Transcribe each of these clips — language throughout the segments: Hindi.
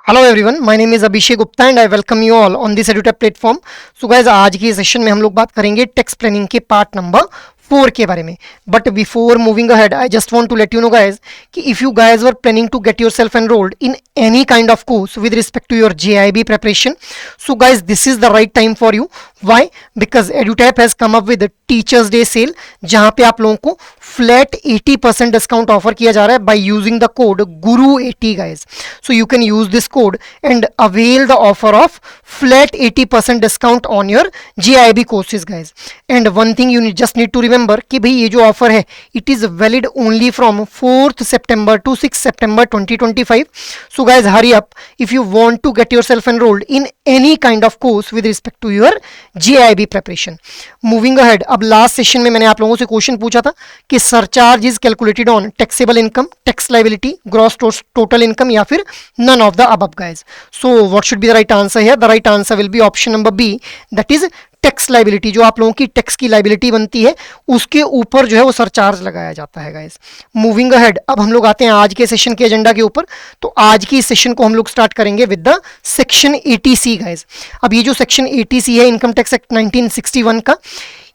Hello everyone, my name is Abhishek Gupta and I welcome you all on this edutech platform. So guys, आज की सेशन में हम लोग बात करेंगे टैक्स प्लानिंग के पार्ट नंबर 4 के बारे में। But before moving ahead, I just want to let you know guys कि if you guys were planning to get yourself enrolled in any kind of course with respect to your JIB preparation, so guys this is the right time for you. Why? Because EduTap has come up with a teachers day sale, जहां पे आप लोगों को फ्लैट 80% डिस्काउंट ऑफर किया जा रहा है बाय यूजिंग द कोड गुरु80 guys. So you can use this code and avail the offer of flat 80% discount on your JIB courses guys. And one thing you just need to remember कि भाई ये जो ऑफर है it is valid only from 4th September to 6th September 2025. So guys, hurry up if you want to get yourself enrolled in any kind of course with respect to your JIB preparation. Moving ahead, अब लास्ट सेशन में मैंने आप लोगों से क्वेश्चन पूछा था कि surcharge is calculated on taxable income, tax liability, gross total income या फिर none of the above guys. So what should be the right answer here? The right answer will be option number B, that is tax liability. जो आप लोगों की टैक्स की लाइबिलिटी बनती है उसके ऊपर जो है वो सरचार्ज लगाया जाता है गाइस. मूविंग अहेड, अब हम लोग आते हैं आज के सेशन के एजेंडा के ऊपर. तो आज की सेशन को हम लोग स्टार्ट करेंगे with the section 80C guys. अब ये जो सेक्शन 80C है इनकम टैक्स एक्ट 1961 का,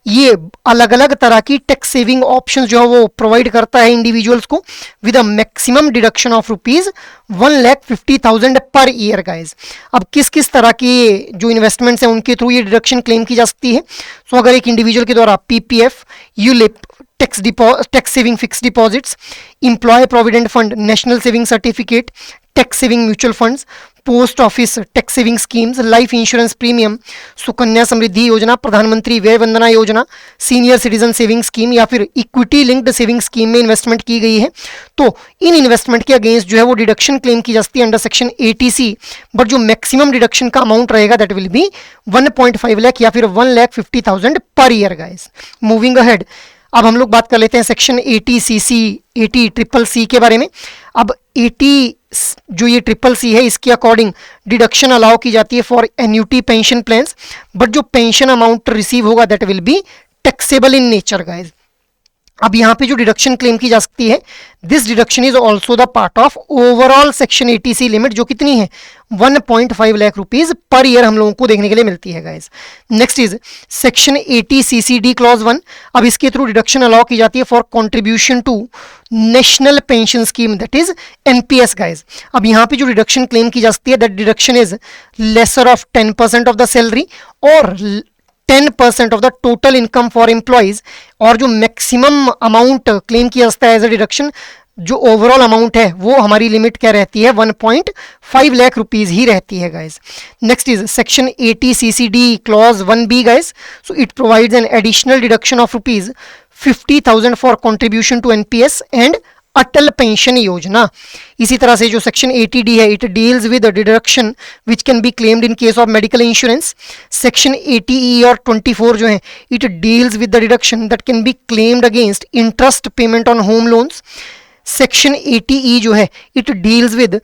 ये अलग अलग तरह की टैक्स सेविंग ऑप्शन जो है वो प्रोवाइड करता है इंडिविजुअल्स को with a maximum deduction of ₹1,50,000 per year guys. अब किस किस तरह की जो इन्वेस्टमेंट्स हैं उनके थ्रू ये डिडक्शन क्लेम की जा सकती है. सो अगर एक इंडिविजुअल के द्वारा PPF, ULIP, tax saving fix deposits, employ provident fund, national saving certificate, tax saving mutual funds, post office tax saving schemes, life insurance premium, Sukanya Samriddhi Yojana, Pradhan Mantri व्यय Vandana Yojana, senior citizen saving scheme या फिर इक्विटी लिंक्ड सेविंग स्कीम में इन्वेस्टमेंट की गई है तो इन इन्वेस्टमेंट के अगेंस्ट जो है वो डिडक्शन क्लेम की जा सकती है अंडर सेक्शन 80C. बट जो मैक्सिमम डिडक्शन का अमाउंट रहेगा दैट विल बी 1.5 लाख या फिर 1,50,000 per year guys. Moving ahead, अब हम लोग बात कर लेते हैं सेक्शन 80CC 80CCC के बारे में. अब 80 जो ये CCC है इसके अकॉर्डिंग डिडक्शन अलाउ की जाती है for annuity pension plans, but जो पेंशन अमाउंट रिसीव होगा that will be taxable in nature guys. अब यहाँ पे जो डिडक्शन क्लेम की जा सकती है, this deduction is also the part of overall section 80C limit, जो कितनी है 1.5 लाख रुपीज पर ईयर हम लोगों को देखने के लिए मिलती है guys. Next is section 80CCD clause 1. अब इसके थ्रू डिडक्शन अलाउ की जाती है for contribution to national pension scheme that is NPS guys. अब यहाँ पे जो डिडक्शन क्लेम की जा सकती है that deduction is lesser of 10% of the salary और 10% of the total income for employees. और जो मैक्सिमम अमाउंट क्लेम किया जाता है एज अ डिडक्शन, जो ओवरऑल अमाउंट है वो हमारी लिमिट क्या रहती है 1.5 लाख रुपीज ही रहती है guys. Next is section 80CCD clause 1B guys. So it provides an additional deduction of ₹50,000 for contribution to NPS and Atal pension Yojana. इसी तरह से जो सेक्शन 80D है it deals with deduction which can be claimed in case of medical insurance. Section 80E और 24 जो है it deals with the deduction that can be claimed against interest payment on home loans. Section 80E जो है it deals with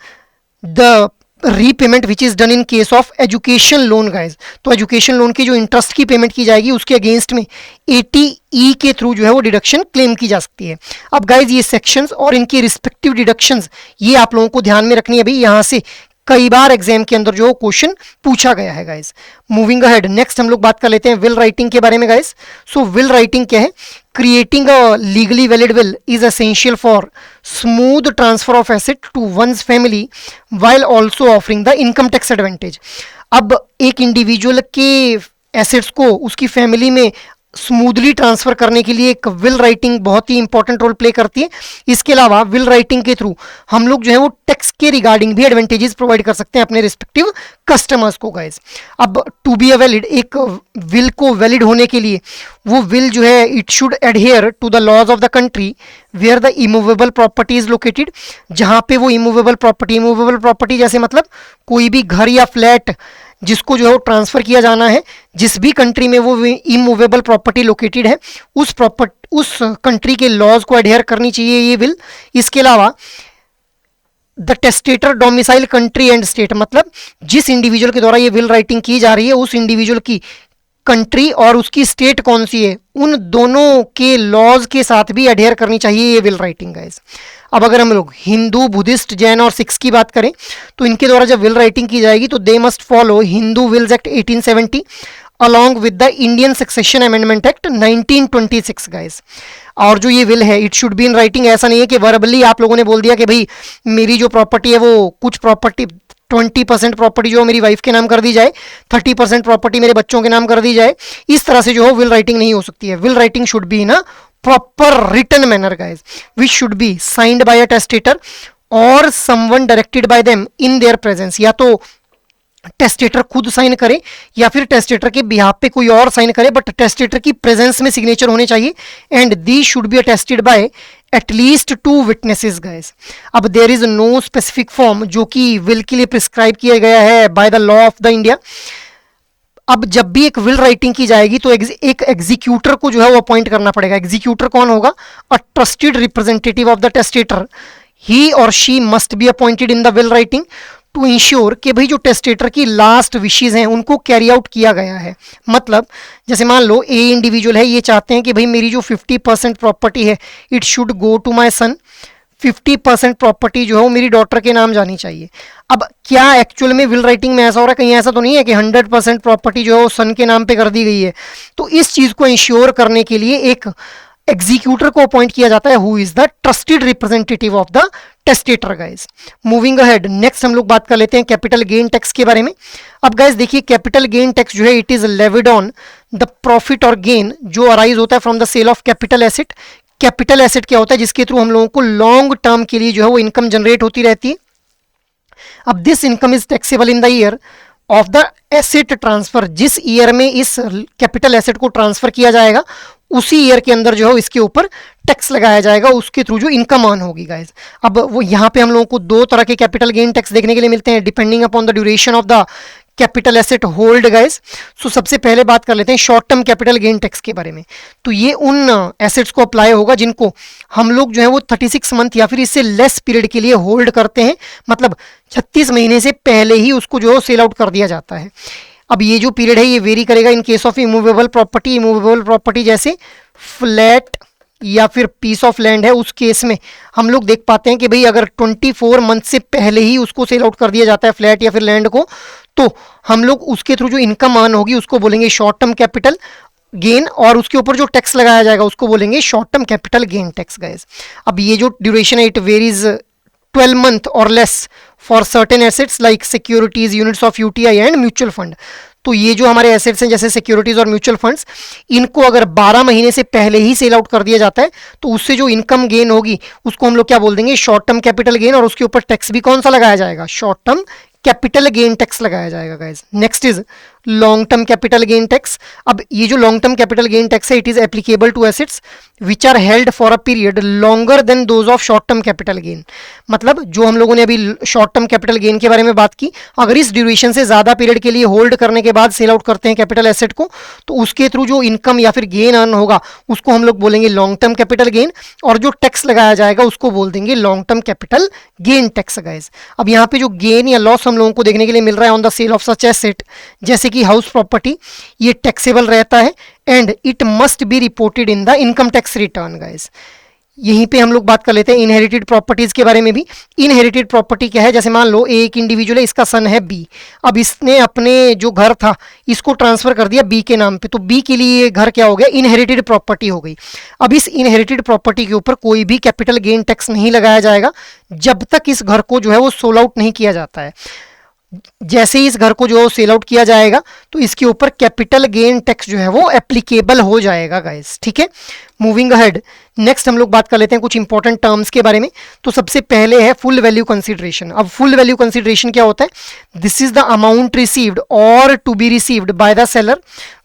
the repayment which is done in case of education loan guys. तो एजुकेशन लोन की जो इंटरेस्ट की पेमेंट की जाएगी उसके अगेंस्ट में 80E के थ्रू जो है वो डिडक्शन क्लेम की जा सकती है. अब गाइज ये सेक्शंस और इनकी रिस्पेक्टिव डिडक्शंस ये आप लोगों को ध्यान में रखनी है भाई, यहाँ से कई बार एग्जाम के अंदर जो क्वेश्चन पूछा गया है गाइज. मूविंग अहेड, नेक्स्ट हम लोग बात कर लेते हैं विल राइटिंग के बारे में गाइज. सो विल राइटिंग क्या है? Creating a legally valid will is essential for smooth transfer of asset to one's family while also offering the income tax advantage. अब एक इंडिविजुअल के एसेट्स को उसकी फैमिली में स्मूथली ट्रांसफर करने के लिए एक विल राइटिंग बहुत ही इंपॉर्टेंट रोल प्ले करती है. इसके अलावा विल राइटिंग के थ्रू हम लोग जो है वो टैक्स के रिगार्डिंग भी एडवांटेजेस प्रोवाइड कर सकते हैं अपने रिस्पेक्टिव कस्टमर्स को गाइज. अब टू बी अ वैलिड, एक विल को वैलिड होने के लिए वो विल जो है it should adhere to the laws of the country where the immovable property is located. जहाँ पे वो इमूवेबल प्रॉपर्टी जैसे मतलब कोई भी घर या फ्लैट जिसको जो है वो ट्रांसफर किया जाना है, जिस भी कंट्री में वो इमूवेबल प्रॉपर्टी लोकेटेड है उस कंट्री के लॉज को एडहेयर करनी चाहिए ये विल. इसके अलावा the testator domicile country and state, मतलब जिस इंडिविजुअल के द्वारा ये विल राइटिंग की जा रही है उस इंडिविजुअल की कंट्री और उसकी स्टेट कौन सी है उन दोनों के लॉज के साथ भी एडहेयर करनी चाहिए ये विल राइटिंग गाइस. अब अगर हम लोग हिंदू, बुद्धिस्ट, जैन और सिख्स की बात करें तो इनके द्वारा जब विल राइटिंग की जाएगी तो they must follow Hindu wills act 1870 along with the Indian succession amendment act 1926 guys. और जो ये विल है it should be in writing. ऐसा नहीं है कि वर्बली आप लोगों ने बोल दिया कि भाई मेरी जो प्रॉपर्टी है वो कुछ प्रॉपर्टी 20% प्रॉपर्टी जो मेरी वाइफ के नाम कर दी जाए, 30% प्रॉपर्टी मेरे बच्चों के नाम कर दी जाए, इस तरह से जो है विल राइटिंग नहीं हो सकती है। Will writing should be in a proper written manner guys, which should be signed by a testator और someone directed by them in their presence. या तो टेस्टेटर खुद साइन करे या फिर टेस्टेटर के बिहाफ पे कोई और साइन करे, बट टेस्टेटर की प्रेजेंस में सिग्नेचर होने चाहिए and they should be attested by at least 2 witnesses guys. अब there is no specific form जो कि विल के लिए प्रिस्क्राइब किया गया है by the law of the India. अब जब भी एक विल राइटिंग की जाएगी तो एक एग्जीक्यूटर को जो है वो अपॉइंट करना पड़ेगा। एग्जीक्यूटर कौन होगा? A trusted representative of the testator. He or she must be appointed in the will writing to ensure कि भाई जो टेस्टेटर की लास्ट विशेज हैं उनको कैरी आउट किया गया है। मतलब जैसे मान लो ए इंडिविजुअल है, ये चाहते हैं कि भाई मेरी जो 50% प्रॉपर्टी है it should go to my son, 50% property जो है वो मेरी डॉटर के नाम जानी चाहिए। अब क्या एक्चुअल में विल राइटिंग में ऐसा हो रहा है? कहीं ऐसा तो नहीं है कि 100% प्रॉपर्टी जो है वो सन के नाम पे कर दी गई है। तो इस चीज को इंश्योर करने के लिए एक एग्जीक्यूटर को अपॉइंट किया जाता है who is the trusted representative of the testator guys. Moving ahead, next हम लोग बात कर लेते हैं कैपिटल गेन टैक्स के बारे में। अब गाइस देखिए कैपिटल गेन टैक्स जो है it is levied on the profit और गेन जो अराइज होता है from the sale of capital asset. Capital asset क्या होता है? जिसके थ्रू हम लोगों को लॉन्ग टर्म के लिए जो है वो इनकम जनरेट होती रहती है। अब this income is taxable in the year of the asset transfer. जिस ईयर में इस कैपिटल एसेट को ट्रांसफर किया जाएगा उसी ईयर के अंदर जो है इसके ऊपर टैक्स लगाया जाएगा, उसके थ्रू जो इनकम अर्न होगी गाइस। अब वो यहाँ पे हम लोगों को 2 तरह के कैपिटल गेन टैक्स देखने के लिए मिलते हैं depending upon the duration of the capital asset hold guys. So सबसे पहले बात कर लेते हैं short term capital gain tax के बारे में। तो ये उन एसेट्स को अप्लाई होगा जिनको हम लोग जो है वो 36 मंथ या फिर इससे लेस पीरियड के लिए होल्ड करते हैं, मतलब 36 महीने से पहले ही उसको जो है सेल आउट कर दिया जाता है। अब ये जो पीरियड है ये वेरी करेगा इन case of immovable property. Immovable property जैसे फ्लैट या फिर पीस ऑफ लैंड है, उस केस में हम लोग देख पाते हैं कि भाई अगर 24 मंथ से पहले ही उसको सेल आउट कर दिया जाता है फ्लैट या फिर लैंड को, तो हम लोग उसके थ्रू जो इनकम अर्न होगी उसको बोलेंगे शॉर्ट टर्म कैपिटल गेन, और उसके ऊपर जो टैक्स लगाया जाएगा उसको बोलेंगे short term capital gain tax guys. अब ये जो ड्यूरेशन है it varies 12 month or less for certain assets like securities, units of UTI and mutual fund। तो ये जो हमारे एसेट्स हैं जैसे सिक्योरिटीज और म्यूचुअल फंड्स, इनको अगर 12 महीने से पहले ही सेल आउट कर दिया जाता है तो उससे जो इनकम गेन होगी उसको हम लोग क्या बोल देंगे? शॉर्ट टर्म कैपिटल गेन, और उसके ऊपर टैक्स भी कौन सा लगाया जाएगा? Short term capital gain tax लगाया जाएगा guys. Next is long term capital gain tax. अब ये जो long term capital gain tax है it is applicable to assets which are held for a period longer than those of short term capital gain. मतलब जो हम लोगों ने अभी शॉर्ट टर्म कैपिटल गेन के बारे में बात की, अगर इस ड्यूरेशन से ज्यादा पीरियड के लिए होल्ड करने के बाद सेल आउट करते हैं कैपिटल एसेट को, तो उसके थ्रू जो इनकम या फिर गेन अर्न होगा उसको हम लोग बोलेंगे लॉन्ग टर्म कैपिटल गेन, और जो टैक्स लगाया जाएगा उसको बोल देंगे long term capital gain tax guys. अब यहाँ पे जो गेन या लॉस हम लोगों को देखने के लिए मिल रहा है on the sale of such asset जैसे कि हाउस प्रॉपर्टी, ये टैक्सेबल रहता है and it must be reported in the income tax return guys. यहीं पे हम लोग बात कर लेते हैं इनहेरिटेड प्रॉपर्टीज के बारे में भी। इनहेरिटेड प्रॉपर्टी क्या है? जैसे मान लो एक इंडिविजुअल है, इसका सन है बी, अब इसने अपने जो घर था इसको ट्रांसफर कर दिया बी के नाम पे, तो बी के लिए ये घर क्या हो गया? इनहेरिटेड प्रॉपर्टी हो गई। अब इस इनहेरिटेड प्रॉपर्टी के ऊपर कोई भी कैपिटल गेन टैक्स नहीं लगाया जाएगा जब तक इस घर को जो है वो सोल आउट नहीं किया जाता है। जैसे ही इस घर को जो सेल आउट किया जाएगा तो इसके ऊपर कैपिटल गेन टैक्स जो है वो एप्लीकेबल हो जाएगा गाइस, ठीक है। मूविंग अहेड, नेक्स्ट हम लोग बात कर लेते हैं कुछ इंपॉर्टेंट टर्म्स के बारे में। तो सबसे पहले है फुल वैल्यू कंसीडरेशन। अब फुल वैल्यू कंसीडरेशन क्या होता है? This is the amount received or to be received by the seller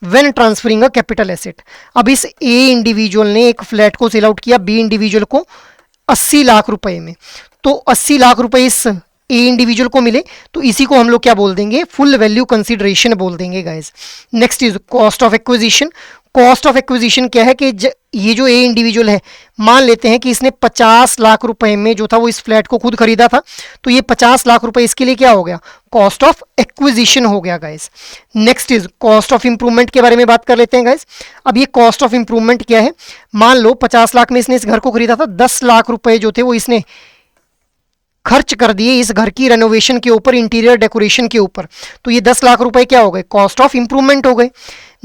when transferring a capital asset. अब इस ए इंडिविजुअल ने एक फ्लैट को सेल आउट किया बी इंडिविजुअल को 80 लाख रुपए में, तो 80 लाख रुपए इस ए इंडिविजुअल को मिले, तो इसी को हम लोग क्या बोल देंगे? फुल वैल्यू कंसीडरेशन बोल देंगे guys. Next is cost of acquisition. Cost of acquisition क्या है कि ये जो ए इंडिविजुअल है, मान लेते हैं कि इसने 50 लाख रुपए में जो था वो इस फ्लैट को खुद खरीदा था, तो ये 50 लाख रुपए इसके लिए क्या हो गया, कॉस्ट ऑफ एक्विजिशन हो गया guys. Next is cost of improvement के बारे में बात कर लेते हैं गाइस। अब ये कॉस्ट ऑफ इंप्रूवमेंट क्या है, मान लो 50 लाख में इसने इस घर को खरीदा था, 10 लाख रुपए जो थे वो इसने खर्च कर दिए इस घर की रेनोवेशन के ऊपर, इंटीरियर डेकोरेशन के ऊपर, तो ये 10 लाख रुपए क्या हो गए, कॉस्ट ऑफ इंप्रूवमेंट हो गए।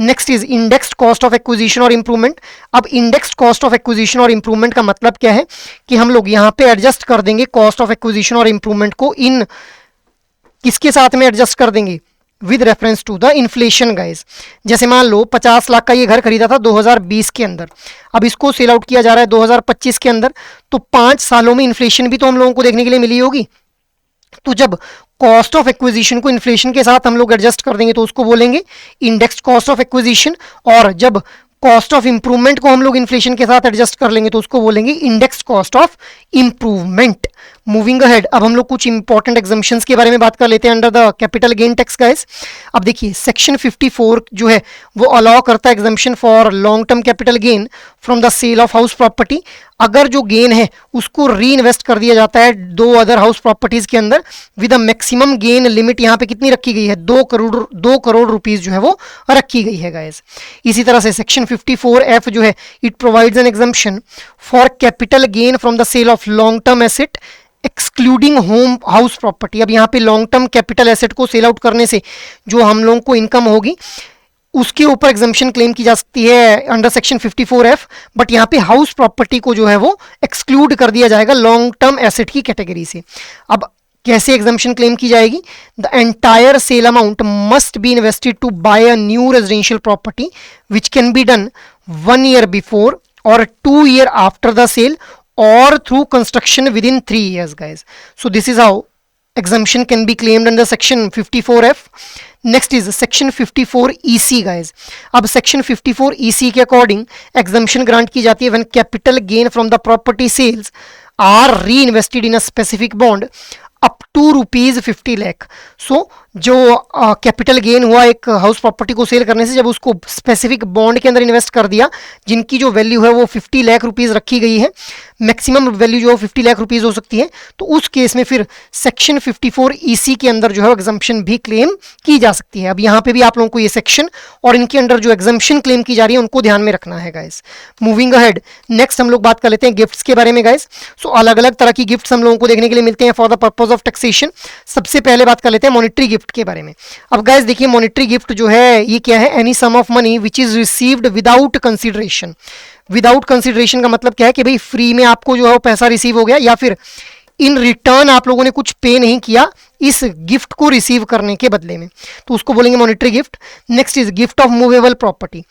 Next is indexed cost of acquisition और इंप्रूवमेंट। अब इंडेक्स्ड कॉस्ट ऑफ एक्विजिशन और इंप्रूवमेंट का मतलब क्या है कि हम लोग यहाँ पे एडजस्ट कर देंगे कॉस्ट ऑफ एक्विजिशन और इंप्रूवमेंट को, इन किसके साथ में एडजस्ट कर देंगे, with reference to the inflation guys. जैसे मान लो 50 लाख का ये घर खरीदा था 2020 के अंदर, अब इसको सेल आउट किया जा रहा है 2025 के अंदर, तो 5 सालों में इन्फ्लेशन भी तो हम लोगों को देखने के लिए मिली होगी। तो जब कॉस्ट ऑफ एक्विजिशन को इन्फ्लेशन के साथ हम लोग एडजस्ट कर देंगे तो उसको बोलेंगे इंडेक्स्ड कॉस्ट ऑफ एक्विजिशन, और जब कॉस्ट ऑफ इंप्रूवमेंट को हम लोग इन्फ्लेशन के साथ एडजस्ट कर लेंगे तो उसको बोलेंगे indexed cost of improvement. Moving ahead, अब हम लोग कुछ इंपॉर्टेंट एग्जम्पशंस के बारे में बात कर लेते हैं under the capital gain tax guys. अब देखिए सेक्शन 54 जो है वो अलाउ करता है exemption for long term capital gain from the sale of house property. अगर जो गेन है उसको री इन्वेस्ट कर दिया जाता है 2 अदर हाउस प्रॉपर्टीज के अंदर, with a maximum gain limit यहाँ पे कितनी रखी गई है, 2 करोड़ रुपीज जो है वो रखी गई है गाइस। इसी तरह से सेक्शन 54F जो है it provides an exemption for capital gain from the sale of long term asset excluding home house property. अब यहाँ पे लॉन्ग टर्म कैपिटल एसेट को सेल आउट करने से जो हम लोगों को इनकम होगी उसके ऊपर एग्जम्पशन क्लेम की जा सकती है अंडर सेक्शन 54F, बट यहाँ पे हाउस प्रॉपर्टी को जो है वो एक्सक्लूड कर दिया जाएगा लॉन्ग टर्म एसेट की कैटेगरी से। अब कैसे एग्जम्पशन क्लेम की जाएगी, the entire sale amount must be invested to buy a new residential property which can be done 1 year before और 2 year after the sale or through construction within 3 years guys. So this is how exemption can be claimed under section 54F. Next is section 54EC guys. अब section 54EC के according exemption grant की जाती है when capital gain from the property sales are reinvested in a specific bond up to ₹50 lakh. So जो कैपिटल गेन हुआ एक हाउस प्रॉपर्टी को सेल करने से, जब उसको स्पेसिफिक बॉन्ड के अंदर इन्वेस्ट कर दिया जिनकी जो वैल्यू है वो 50 लाख रुपीस रखी गई है, मैक्सिमम वैल्यू जो 50 लाख रुपीस हो सकती है, तो उस केस में फिर सेक्शन 54EC के अंदर जो है एग्जम्पशन भी क्लेम की जा सकती है। अब यहाँ पे भी आप लोगों को ये सेक्शन और इनके अंडर जो एग्जम्पशन क्लेम की जा रही है उनको ध्यान में रखना है गाइस। मूविंग अहेड, नेक्स्ट हम लोग बात कर लेते हैं गिफ्ट्स के बारे में गाइस। सो अलग अलग तरह की गिफ्ट्स हम लोगों को देखने के लिए मिलते हैं for the purpose of taxation. सबसे पहले बात कर लेते हैं मॉनेटरी गिफ्ट के बारे में। अब गाइस देखिए मॉनेटरी गिफ्ट जो है ये क्या है, any sum of money which is received without consideration. Without consideration का मतलब क्या है कि भाई फ्री में आपको जो है वो पैसा रिसीव हो गया, या फिर इन रिटर्न आप लोगों ने कुछ पे नहीं किया इस गिफ्ट को रिसीव करने के बदले में, तो उसको बोलेंगे monetary gift. Next is gift of movable property.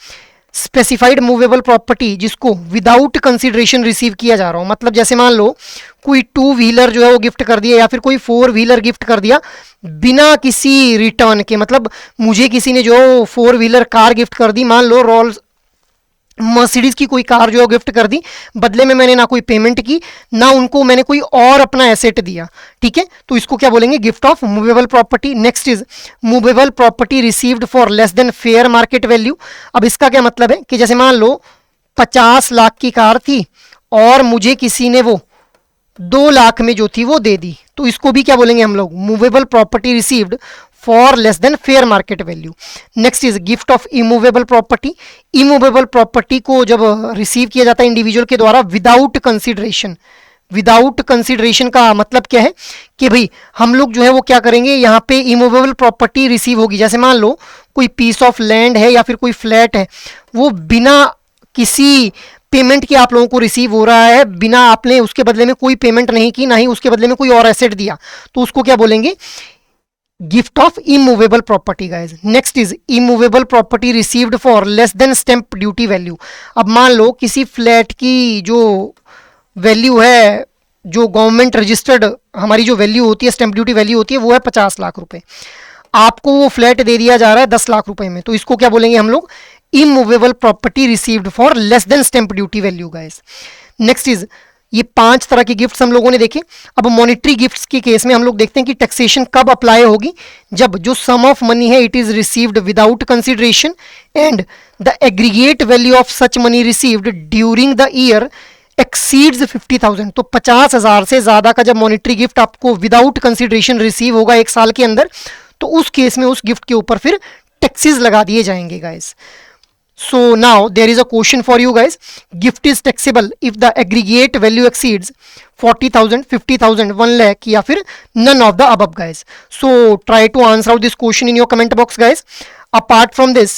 Specified movable property जिसको विदाउट कंसिडरेशन रिसीव किया जा रहा हो, मतलब जैसे मान लो कोई 2 व्हीलर जो है वो गिफ्ट कर दिया या फिर कोई 4 व्हीलर गिफ्ट कर दिया बिना किसी रिटर्न के, मतलब मुझे किसी ने जो 4 व्हीलर कार गिफ्ट कर दी, मान लो रोल्स मर्सिडीज की कोई कार जो है गिफ्ट कर दी, बदले में मैंने ना कोई पेमेंट की ना उनको मैंने कोई और अपना एसेट दिया, ठीक है, तो इसको क्या बोलेंगे, gift of movable property. Next is movable property received for less than fair market value. अब इसका क्या मतलब है कि जैसे मान लो 50 लाख की कार थी और मुझे किसी ने वो 2 लाख में जो थी वो दे दी, तो इसको भी क्या बोलेंगे हम लोग, movable property received for less than fair market value. Next is gift of immovable property. Immovable property को जब रिसीव किया जाता है इंडिविजुअल के द्वारा विदाउट कंसिडरेशन। विदाउट कंसिडरेशन का मतलब क्या है कि भाई हम लोग जो है वो क्या करेंगे, यहाँ पे इमूवेबल प्रॉपर्टी रिसीव होगी, जैसे मान लो कोई पीस ऑफ लैंड है या फिर कोई फ्लैट है, वो बिना किसी पेमेंट के आप लोगों को रिसीव हो रहा है, बिना आपने उसके बदले में कोई पेमेंट नहीं की, ना ही उसके बदले में कोई और एसेट दिया, तो उसको क्या बोलेंगे, gift of immovable property guys. Next is immovable property received for less than stamp duty value. अब मान लो किसी फ्लैट की जो वैल्यू है, जो गवर्नमेंट रजिस्टर्ड हमारी जो वैल्यू होती है, स्टैंप ड्यूटी वैल्यू होती है, वो है 50 लाख रुपए, आपको वो फ्लैट दे दिया जा रहा है 10 लाख रुपए में, तो इसको क्या बोलेंगे हम लोग, immovable property received for less than stamp duty value guys. Next is, ये 5 तरह के गिफ्ट्स हम लोगों ने देखे। अब मॉनेटरी गिफ्ट्स के केस में हम लोग देखते हैं कि टैक्सेशन कब अप्लाई होगी, जब जो सम ऑफ मनी है it is received without consideration and the aggregate value of such money received during the year exceeds 50,000, तो 50,000 से ज्यादा का जब मॉनिटरी गिफ्ट आपको विदाउट कंसिडरेशन रिसीव होगा एक साल के अंदर, तो उस केस में उस गिफ्ट के ऊपर फिर टैक्सेस लगा दिए जाएंगे guys. So now there is a question for you guys. Gift is taxable if the aggregate value exceeds 40,000, 50,000, 1 lakh या फिर none of the above guys. So try to answer out this question in your comment box guys. Apart from this,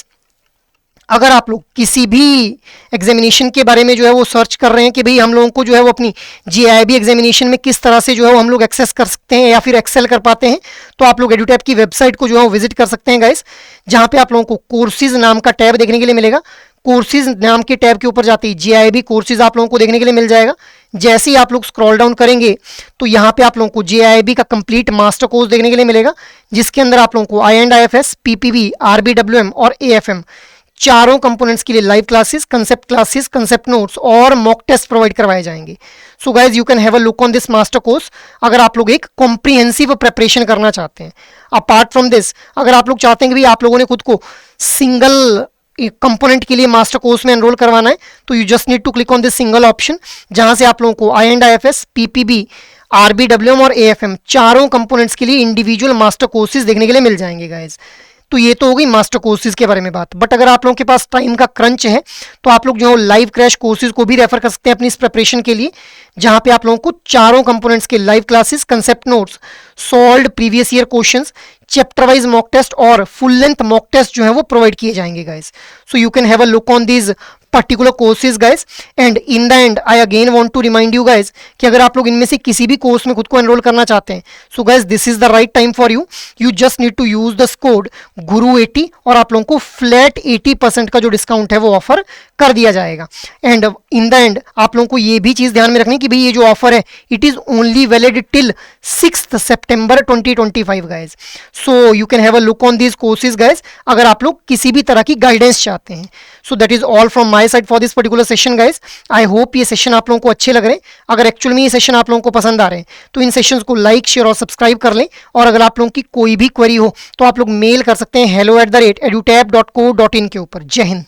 अगर आप लोग किसी भी एग्जामिनेशन के बारे में जो है वो सर्च कर रहे हैं कि भाई हम लोगों को जो है वो अपनी जीआईबी एग्जामिनेशन में किस तरह से जो है वो हम लोग एक्सेस कर सकते हैं या फिर एक्सेल कर पाते हैं, तो आप लोग एडुटैप की वेबसाइट को जो है वो विजिट कर सकते हैं गाइस, जहां पे आप लोगों को कोर्सेज नाम का टैब देखने के लिए मिलेगा. कोर्सेज नाम के टैब के ऊपर जाते ही जीआईबी कोर्सेज आप लोगों को देखने के लिए मिल जाएगा. जैसे ही आप लोग स्क्रॉल डाउन करेंगे तो यहाँ पे आप लोगों को जीआईबी का कंप्लीट मास्टर कोर्स देखने के लिए मिलेगा, जिसके अंदर आप लोगों को IND-IFS, PPB, RBWM और AFM चारों कंपोनेंट्स के लिए लाइव क्लासेस, कंसेप्ट नोट्स और मॉक टेस्ट प्रोवाइड करवाए जाएंगे. So guys you can have a look on this master course अगर आप लोग एक कॉम्प्रिहेंसिव प्रेपरेशन करना चाहते हैं. अपार्ट फ्रॉम दिस, अगर आप लोग चाहते हैं कि भाई आप लोगों ने खुद को सिंगल कंपोनेंट के लिए मास्टर कोर्स में एनरोल करवाना है, तो you just need to click on this single option, जहां से आप लोगों को IND-IFS, PPB, RBWM और AFM चारों कंपोनेंट्स के लिए इंडिविजुअल मास्टर कोर्सेज देखने के लिए मिल जाएंगे गाइज. तो ये तो हो गई मास्टर कोर्सेज के बारे में बात. बट अगर आप लोगों के पास टाइम का क्रंच है तो आप लोग जो लाइव क्रैश कोर्सेज को भी रेफर कर सकते हैं अपनी इस प्रिपरेशन के लिए, जहां पे आप लोगों को चारों कंपोनेंट्स के live classes, concept notes, solved previous year questions, chapter wise mock test और फुल लेंथ मॉक टेस्ट जो है वो प्रोवाइड किए जाएंगे guys. So you can have a look on these particular courses guys, and in the end I again want to remind you guys कि अगर आप लोग इनमें से किसी भी कोर्स में खुद को एनरोल करना चाहते हैं, so guys this is the right time for you. You just need to use this code GURU80 और आप लोगों को फ्लैट 80% का जो डिस्काउंट है वो ऑफर कर दिया जाएगा. एंड इन द एंड आप लोगों को ये भी चीज ध्यान में रखनी कि भाई ये जो ऑफर है it is only valid till 6 September 2025 guys. So you can have a look on these courses guys अगर आप लोग किसी भी तरह की गाइडेंस चाहते हैं. So that is all from my side for this particular session guys. I hope ये सेशन आप लोगों को अच्छे लग रहे हैं. अगर एक्चुअल में ये सेशन आप लोगों को पसंद आ रहे हैं तो इन सेशंस को लाइक, शेयर और सब्सक्राइब कर लें. और अगर आप लोगों की कोई भी क्वेरी हो तो आप लोग मेल कर सकते हैं hello@edutap.co.in के ऊपर. जय हिंद.